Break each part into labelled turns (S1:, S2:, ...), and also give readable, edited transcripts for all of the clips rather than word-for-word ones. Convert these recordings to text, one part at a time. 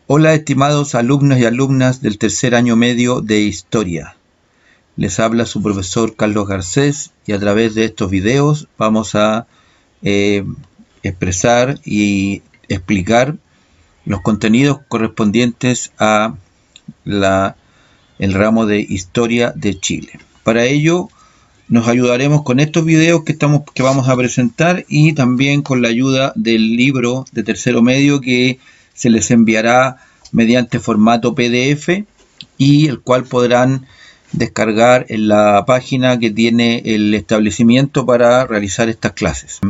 S1: Hola, estimados alumnos y alumnas del tercer año medio de Historia. Les habla su profesor Carlos Garcés y a través de estos videos vamos a expresar y explicar los contenidos correspondientes a el ramo de Historia de Chile. Para ello nos ayudaremos con estos videos que vamos a presentar y también con la ayuda del libro de tercero medio que se les enviará mediante formato PDF y el cual podrán descargar en la página que tiene el establecimiento para realizar estas clases.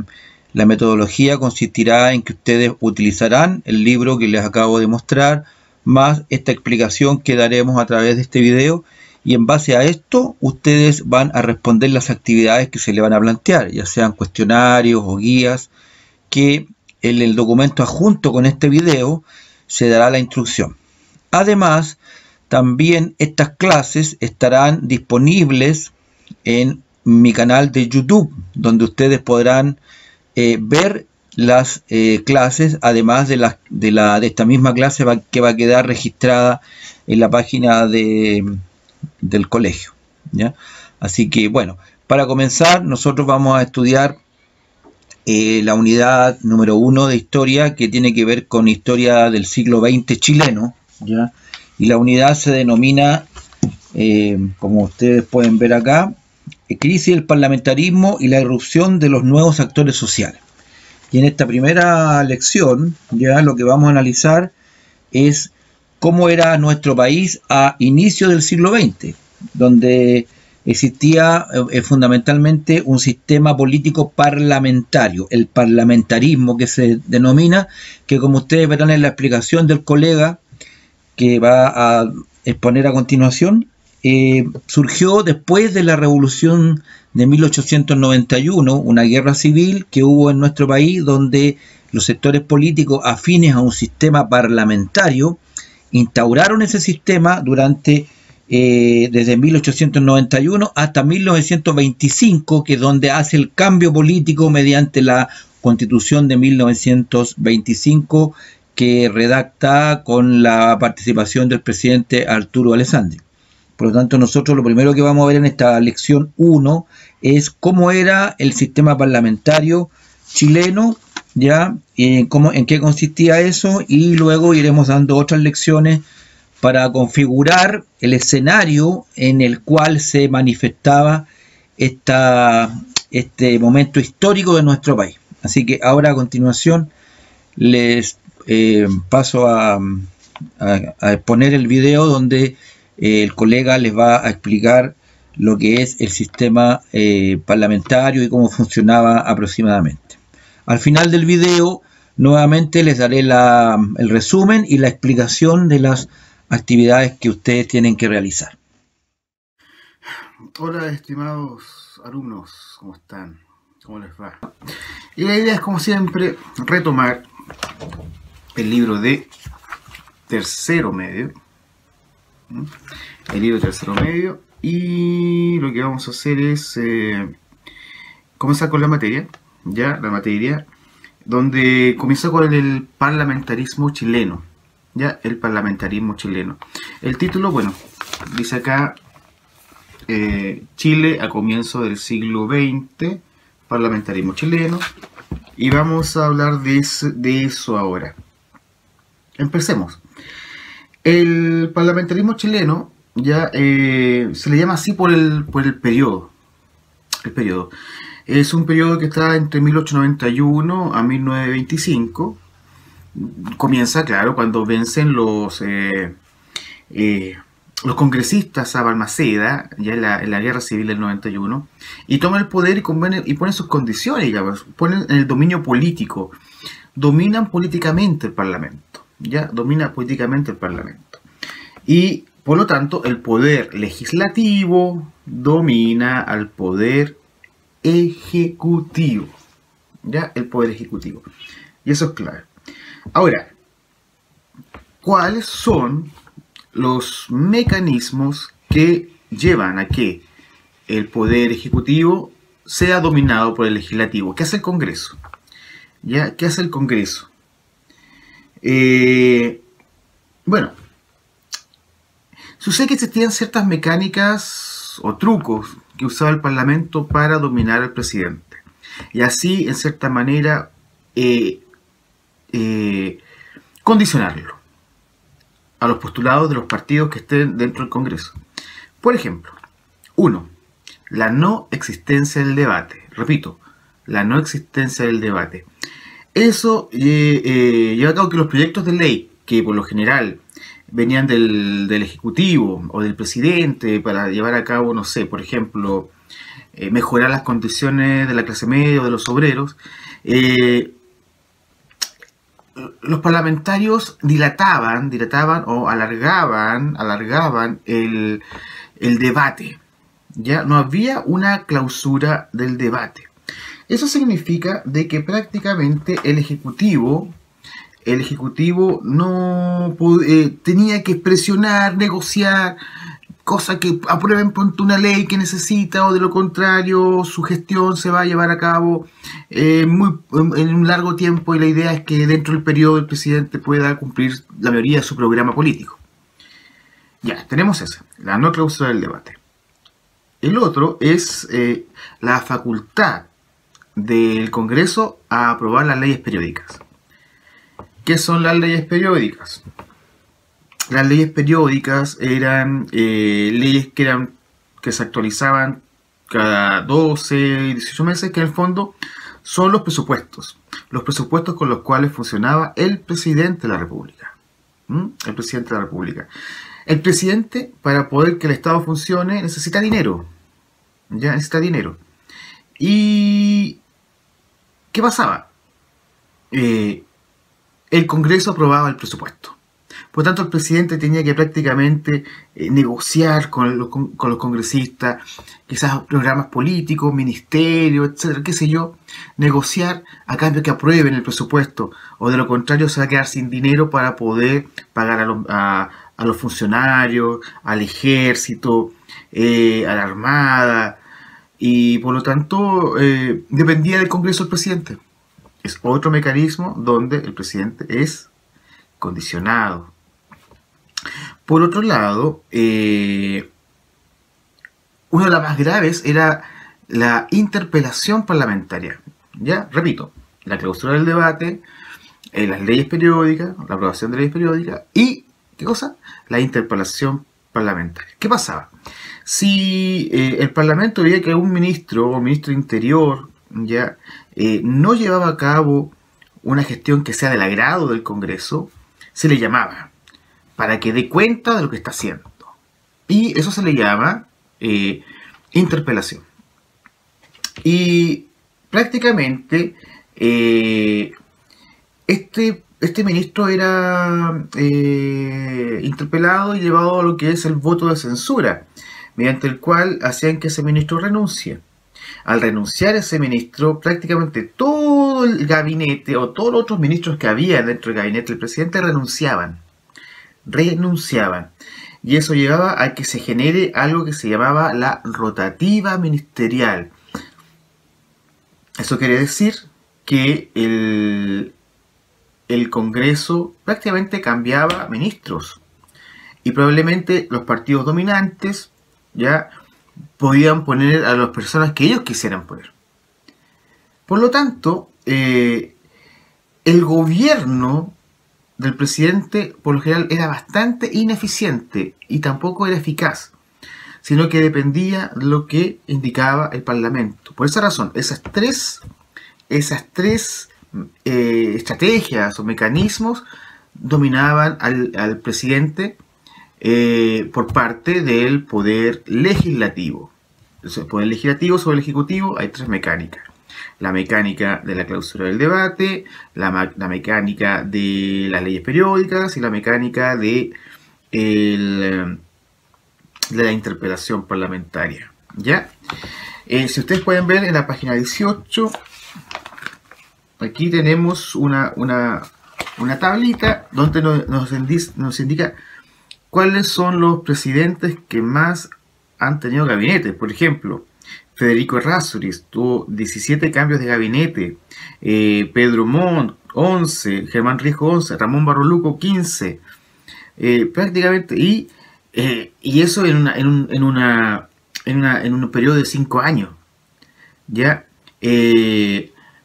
S1: La metodología consistirá en que ustedes utilizarán el libro que les acabo de mostrar, más esta explicación que daremos a través de este video, y en base a esto ustedes van a responder las actividades que se le van a plantear, ya sean cuestionarios o guías, que en el documento adjunto con este video se dará la instrucción. Además, también estas clases estarán disponibles en mi canal de YouTube, donde ustedes podrán ver las clases, además de esta misma clase que va a quedar registrada en la página del colegio, ¿ya? Así que bueno, para comenzar nosotros vamos a estudiar la unidad número 1 de historia, que tiene que ver con historia del siglo XX chileno, ¿ya? Y la unidad se denomina, como ustedes pueden ver acá, crisis del parlamentarismo y la irrupción de los nuevos actores sociales. Y en esta primera lección, ya lo que vamos a analizar es cómo era nuestro país a inicio del siglo XX, donde existía fundamentalmente un sistema político parlamentario, el parlamentarismo que se denomina, que como ustedes verán en la explicación del colega que va a exponer a continuación, surgió después de la revolución de 1891, una guerra civil que hubo en nuestro país, donde los sectores políticos afines a un sistema parlamentario instauraron ese sistema desde 1891 hasta 1925, que es donde hace el cambio político mediante la Constitución de 1925, que redacta con la participación del presidente Arturo Alessandri. Por lo tanto, nosotros lo primero que vamos a ver en esta lección 1 es cómo era el sistema parlamentario chileno, ¿ya? En qué consistía eso, y luego iremos dando otras lecciones para configurar el escenario en el cual se manifestaba este momento histórico de nuestro país. Así que ahora a continuación les paso a exponer el video donde el colega les va a explicar lo que es el sistema parlamentario y cómo funcionaba aproximadamente. Al final del video nuevamente les daré el resumen y la explicación de las actividades que ustedes tienen que realizar.
S2: Hola, estimados alumnos, ¿cómo están? ¿Cómo les va? Y la idea es, como siempre, retomar el libro de tercero medio. Y lo que vamos a hacer es comenzar con la materia, donde comienza con el parlamentarismo chileno, el parlamentarismo chileno. El título, bueno, dice acá, Chile a comienzo del siglo XX, parlamentarismo chileno, y vamos a hablar de eso ahora. Empecemos. El parlamentarismo chileno se le llama así por el periodo. Es un periodo que está entre 1891 a 1925. Comienza, claro, cuando vencen los congresistas a Balmaceda, en la guerra civil del 91, y toman el poder y ponen sus condiciones, ponen en el dominio político. Dominan políticamente el Parlamento. Domina políticamente el Parlamento. Y, por lo tanto, el poder legislativo domina al poder ejecutivo. El poder ejecutivo. Y eso es clave. Ahora, ¿cuáles son los mecanismos que llevan a que el poder ejecutivo sea dominado por el legislativo? ¿Qué hace el Congreso? ¿Qué hace el Congreso? Bueno, sucede que existían ciertas mecánicas o trucos que usaba el Parlamento para dominar al presidente. Y así, en cierta manera, condicionarlo a los postulados de los partidos que estén dentro del Congreso. Por ejemplo, 1. La no existencia del debate. Repito, la no existencia del debate. Eso lleva a cabo que los proyectos de ley, que por lo general venían del Ejecutivo o del presidente para llevar a cabo, no sé, por ejemplo, mejorar las condiciones de la clase media o de los obreros, los parlamentarios dilataban o alargaban el debate. Ya no había una clausura del debate. Eso significa de que prácticamente el Ejecutivo no tenía que presionar, negociar, cosa que aprueben pronto una ley que necesita, o de lo contrario su gestión se va a llevar a cabo en un largo tiempo, y la idea es que dentro del periodo el presidente pueda cumplir la mayoría de su programa político. Ya, tenemos ese, la no clausura del debate. El otro es la facultad del Congreso a aprobar las leyes periódicas. ¿Qué son las leyes periódicas? Las leyes periódicas eran leyes que se actualizaban cada 12 y 18 meses, que en el fondo son los presupuestos con los cuales funcionaba el presidente de la República. El presidente de la República. El presidente, para poder que el Estado funcione, necesita dinero. Ya necesita dinero. ¿Y qué pasaba? El Congreso aprobaba el presupuesto. Por lo tanto, el presidente tenía que prácticamente negociar con los congresistas, quizás programas políticos, ministerios, etcétera, qué sé yo, negociar a cambio que aprueben el presupuesto, o de lo contrario se va a quedar sin dinero para poder pagar a los funcionarios, al ejército, a la armada, y por lo tanto dependía del Congreso el presidente. Es otro mecanismo donde el presidente es condicionado. Por otro lado, una de las más graves era la interpelación parlamentaria. Ya, repito, la clausura del debate, las leyes periódicas, la aprobación de leyes periódicas y, ¿qué cosa? La interpelación parlamentaria. ¿Qué pasaba? Si el Parlamento veía que un ministro o ministro de Interior ya no llevaba a cabo una gestión que sea del agrado del Congreso, se le llamaba para que dé cuenta de lo que está haciendo. Y eso se le llama interpelación. Y prácticamente este ministro era interpelado y llevado a lo que es el voto de censura, mediante el cual hacían que ese ministro renuncie. Al renunciar ese ministro, prácticamente todo el gabinete o todos los otros ministros que había dentro del gabinete del presidente renunciaban. Y eso llevaba a que se genere algo que se llamaba la rotativa ministerial. Eso quiere decir que el Congreso prácticamente cambiaba ministros, y probablemente los partidos dominantes ya podían poner a las personas que ellos quisieran poner. Por lo tanto, el gobierno del presidente por lo general era bastante ineficiente y tampoco era eficaz, sino que dependía de lo que indicaba el Parlamento. Por esa razón, esas tres estrategias o mecanismos dominaban al presidente por parte del poder legislativo. Entonces, el poder legislativo sobre el ejecutivo hay tres mecánicas: la mecánica de la clausura del debate, la mecánica de las leyes periódicas y la mecánica de la interpelación parlamentaria. ¿Ya? Si ustedes pueden ver en la página 18, aquí tenemos una tablita donde nos indica cuáles son los presidentes que más han tenido gabinete. Por ejemplo, Federico Errázuriz tuvo 17 cambios de gabinete, Pedro Montt 11, Germán Riesco 11, Ramón Barro Luco 15, prácticamente, y eso en un periodo de 5 años, ¿ya?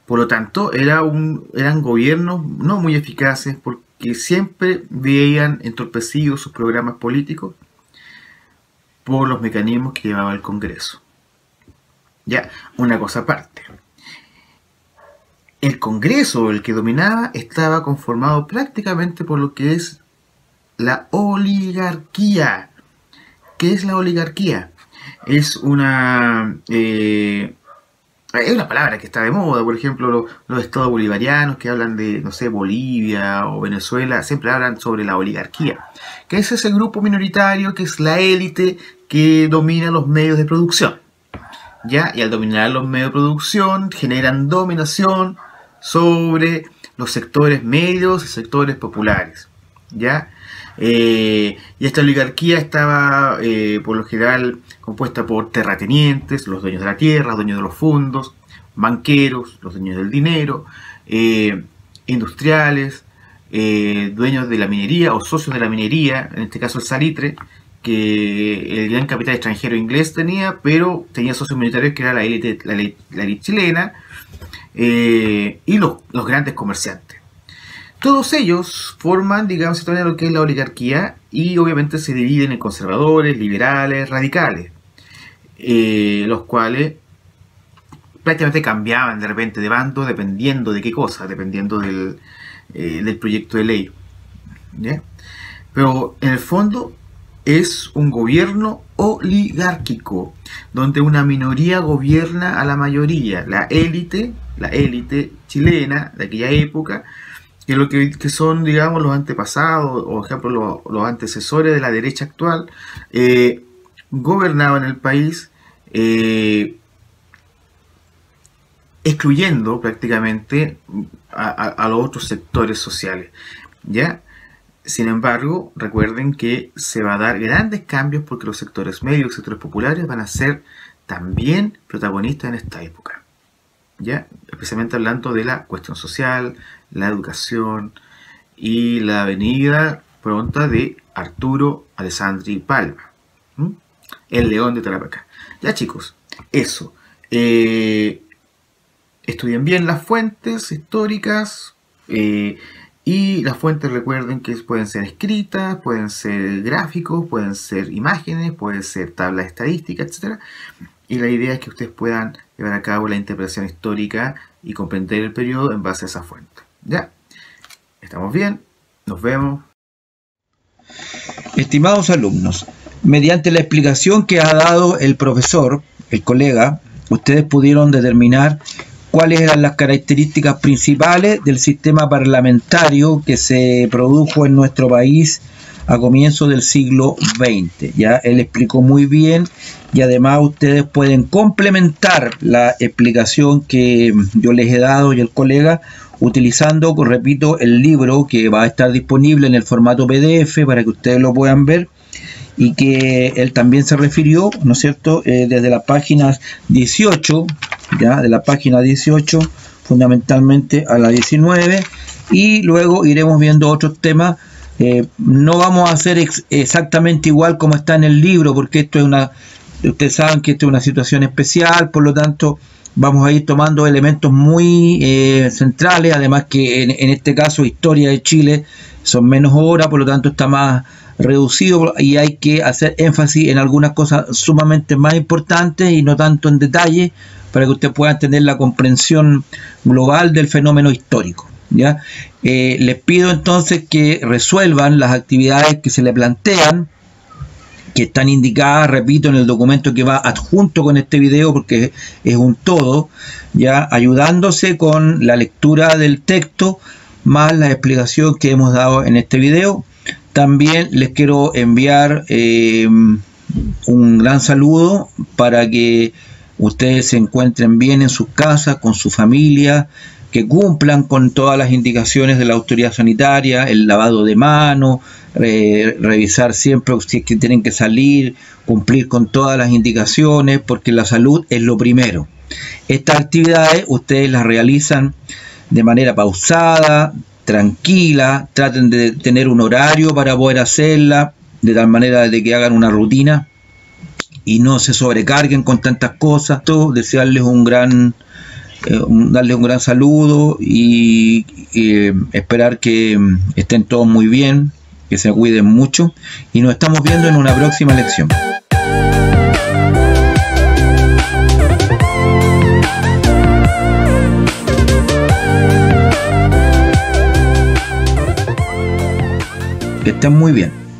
S2: Por lo tanto, eran gobiernos no muy eficaces porque siempre veían entorpecidos sus programas políticos por los mecanismos que llevaba el Congreso. Ya, una cosa aparte. El Congreso, el que dominaba, estaba conformado prácticamente por lo que es la oligarquía. ¿Qué es la oligarquía? Es una palabra que está de moda. Por ejemplo, los estados bolivarianos que hablan de, no sé, Bolivia o Venezuela, siempre hablan sobre la oligarquía, que es ese grupo minoritario que es la élite que domina los medios de producción, ¿ya? Y al dominar los medios de producción generan dominación sobre los sectores medios y sectores populares, ¿ya? Y esta oligarquía estaba por lo general compuesta por terratenientes, los dueños de la tierra, los dueños de los fondos, banqueros, los dueños del dinero, industriales, dueños de la minería o socios de la minería, en este caso el salitre, que el gran capital extranjero inglés tenía, pero tenía socios minoritarios que era la élite chilena, y los grandes comerciantes. Todos ellos forman, digamos, lo que es la oligarquía, y obviamente se dividen en conservadores, liberales, radicales, los cuales prácticamente cambiaban de repente de bando dependiendo de qué cosa, dependiendo del proyecto de ley, ¿ya? Pero en el fondo es un gobierno oligárquico, donde una minoría gobierna a la mayoría, la élite chilena de aquella época, que son, digamos, los antepasados, o ejemplo, los antecesores de la derecha actual, gobernaban el país, excluyendo prácticamente a los otros sectores sociales, ¿ya? Sin embargo, recuerden que se va a dar grandes cambios porque los sectores medios y sectores populares van a ser también protagonistas en esta época, ¿ya? Especialmente hablando de la cuestión social, la educación y la venida pronta de Arturo Alessandri Palma, el león de Tarapacá. Ya, chicos, eso. Estudien bien las fuentes históricas, y las fuentes, recuerden que pueden ser escritas, pueden ser gráficos, pueden ser imágenes, pueden ser tablas estadísticas, etc. Y la idea es que ustedes puedan llevar a cabo la interpretación histórica y comprender el periodo en base a esa fuente. ¿Ya? ¿Estamos bien? Nos vemos.
S1: Estimados alumnos, mediante la explicación que ha dado el profesor, el colega, ustedes pudieron determinar cuáles eran las características principales del sistema parlamentario que se produjo en nuestro país a comienzos del siglo XX. Ya él explicó muy bien, y además ustedes pueden complementar la explicación que yo les he dado y el colega utilizando, repito, el libro que va a estar disponible en el formato PDF para que ustedes lo puedan ver, y que él también se refirió, ¿no es cierto?, desde las páginas 18, ya, de la página 18 fundamentalmente a la 19, y luego iremos viendo otros temas. No vamos a hacer exactamente igual como está en el libro, porque esto es ustedes saben que esto es una situación especial, por lo tanto vamos a ir tomando elementos muy centrales, además que en este caso historia de Chile son menos horas, por lo tanto está más reducido y hay que hacer énfasis en algunas cosas sumamente más importantes y no tanto en detalle, para que usted pueda tener la comprensión global del fenómeno histórico, ¿ya? Les pido entonces que resuelvan las actividades que se le plantean, que están indicadas, repito, en el documento que va adjunto con este video, porque es un todo, ya, ayudándose con la lectura del texto más la explicación que hemos dado en este video. También les quiero enviar un gran saludo para que ustedes se encuentren bien en sus casas, con su familia, que cumplan con todas las indicaciones de la autoridad sanitaria, el lavado de manos, revisar siempre si es que tienen que salir, cumplir con todas las indicaciones, porque la salud es lo primero. Estas actividades ustedes las realizan de manera pausada, tranquila, traten de tener un horario para poder hacerla, de tal manera de que hagan una rutina y no se sobrecarguen con tantas cosas. Todo, desearles darles un gran saludo y esperar que estén todos muy bien, que se cuiden mucho y nos estamos viendo en una próxima lección. Que estén muy bien.